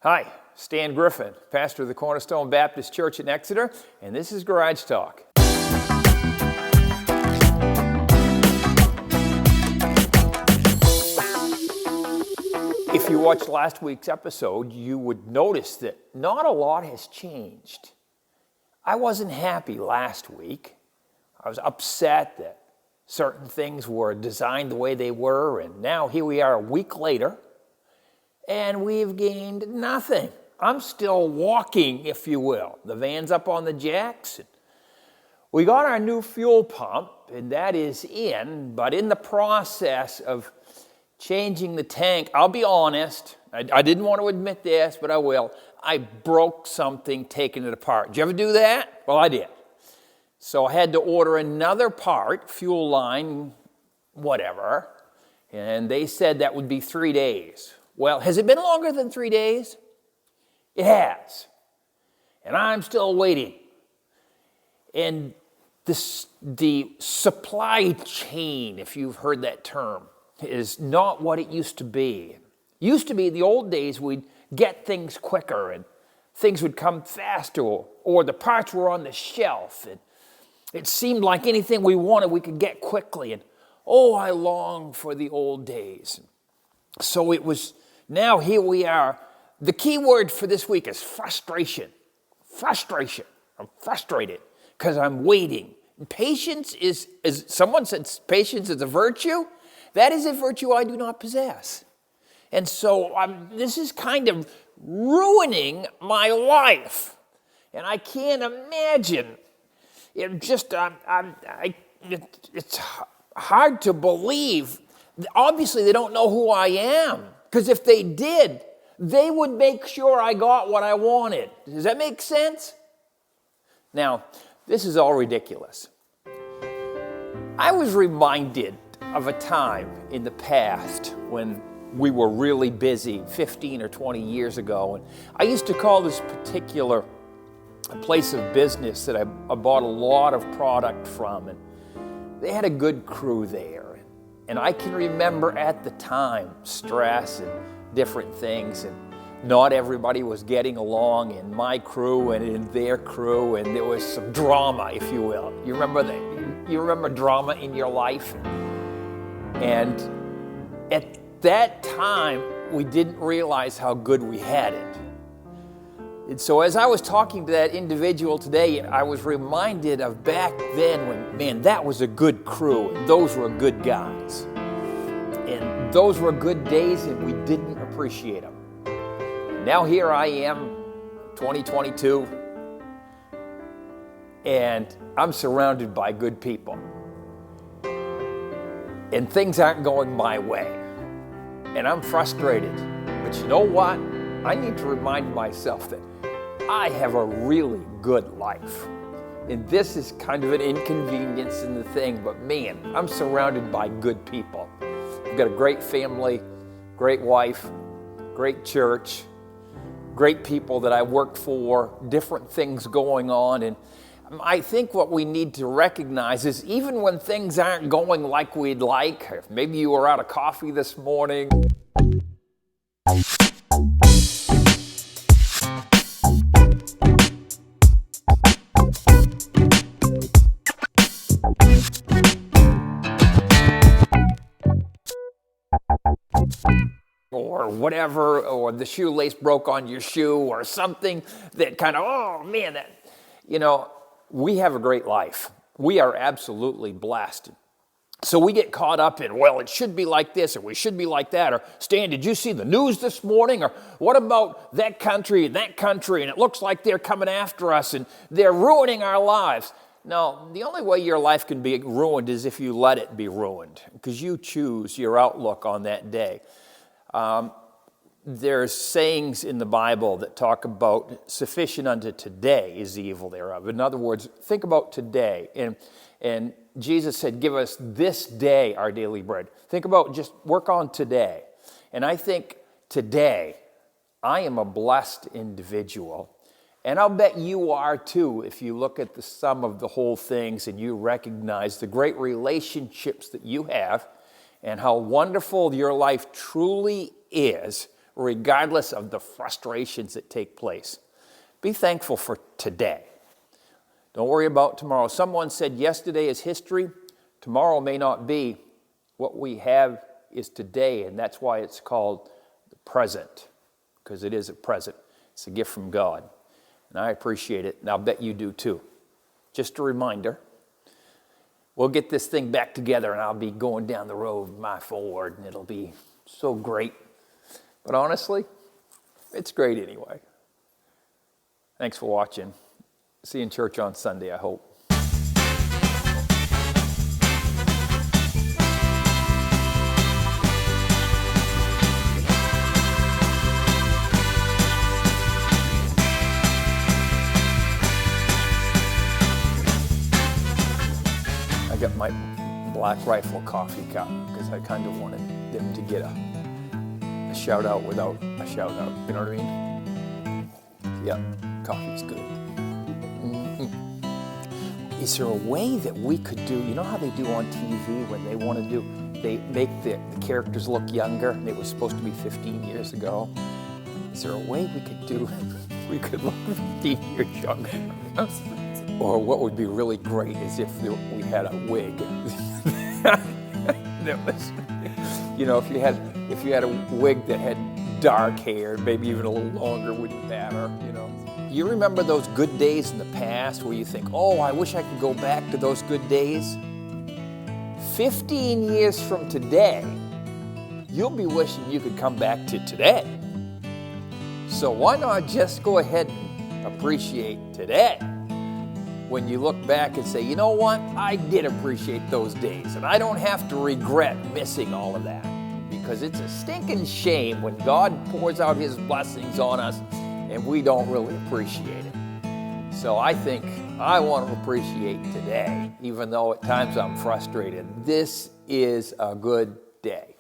Hi, Stan Griffin, pastor of the Cornerstone Baptist Church in Exeter, and this is Garage Talk. If you watched last week's episode, you would notice that not a lot has changed. I wasn't happy last week. I was upset that certain things were designed the way they were, and now here we are a week later, and we've gained nothing. I'm still walking, if you will. The van's up on the jacks. We got our new fuel pump, and that is in, but in the process of changing the tank, I'll be honest, I didn't want to admit this, but I will. I broke something taking it apart. Did you ever do that? Well, I did. So I had to order another part, fuel line, whatever, and they said that would be 3 days. Well, has it been longer than 3 days? It has. And I'm still waiting. And the supply chain, if you've heard that term, is not what it used to be. It used to be in the old days we'd get things quicker and things would come faster or the parts were on the shelf. And it seemed like anything we wanted we could get quickly. And oh, I long for the old days. So it was, now here we are. The key word for this week is frustration. Frustration. I'm frustrated because I'm waiting. And patience is, as someone said, patience is a virtue. That is a virtue I do not possess. And so this is kind of ruining my life. And I can't imagine. It's hard to believe. Obviously, they don't know who I am. Because if they did, they would make sure I got what I wanted. Does that make sense? Now, this is all ridiculous. I was reminded of a time in the past when we were really busy 15 or 20 years ago. And I used to call this particular place of business that I bought a lot of product from. And they had a good crew there. And I can remember at the time stress and different things. And not everybody was getting along in my crew and in their crew. And there was some drama, if you will. You remember that? You remember drama in your life? And at that time, we didn't realize how good we had it. And so as I was talking to that individual today, I was reminded of back then when, man, that was a good crew, and those were good guys. And those were good days, and we didn't appreciate them. Now here I am, 2022, and I'm surrounded by good people. And things aren't going my way. And I'm frustrated. But you know what? I need to remind myself that I have a really good life. And this is kind of an inconvenience in the thing, but man, I'm surrounded by good people. I've got a great family, great wife, great church, great people that I work for, different things going on. And I think what we need to recognize is even when things aren't going like we'd like, if maybe you were out of coffee this morning, or whatever, or the shoelace broke on your shoe, or something that kind of, oh man, that, you know, we have a great life. We are absolutely blessed. So we get caught up in, well, it should be like this, or we should be like that, or Stan, did you see the news this morning? Or what about that country, and it looks like they're coming after us, and they're ruining our lives. No, the only way your life can be ruined is if you let it be ruined, because you choose your outlook on that day. There's sayings in the Bible that talk about sufficient unto today is the evil thereof. In other words, think about today. And Jesus said, give us this day our daily bread. Think about just work on today. And I think today, I am a blessed individual. And I'll bet you are too if you look at the sum of the whole things and you recognize the great relationships that you have and how wonderful your life truly is regardless of the frustrations that take place. Be thankful for today. Don't worry about tomorrow. Someone said yesterday is history. Tomorrow may not be. What we have is today, and that's why it's called the present, because it is a present. It's a gift from God, and I appreciate it, and I'll bet you do too. Just a reminder, we'll get this thing back together, and I'll be going down the road, my Ford, and it'll be so great. But honestly, it's great anyway. Thanks for watching. See you in church on Sunday, I hope. I got my Black Rifle coffee cup because I kind of wanted them to get a shout out without a shout out. You know what I mean? Yeah, coffee's good. Is there a way that we could do, you know how they do on TV when they want to do, they make the characters look younger, and it was supposed to be 15 years ago. Is there a way we could do, we could look 15 years younger? Or what would be really great is if we had a wig. That was, you know, if you had a wig that had dark hair, maybe even a little longer wouldn't matter, you know. You remember those good days in the past where you think, oh, I wish I could go back to those good days? 15 years from today, you'll be wishing you could come back to today. So why not just go ahead and appreciate today? When you look back and say, you know what, I did appreciate those days, and I don't have to regret missing all of that, because it's a stinking shame when God pours out his blessings on us and we don't really appreciate it. So I think I want to appreciate today, even though at times I'm frustrated. This is a good day.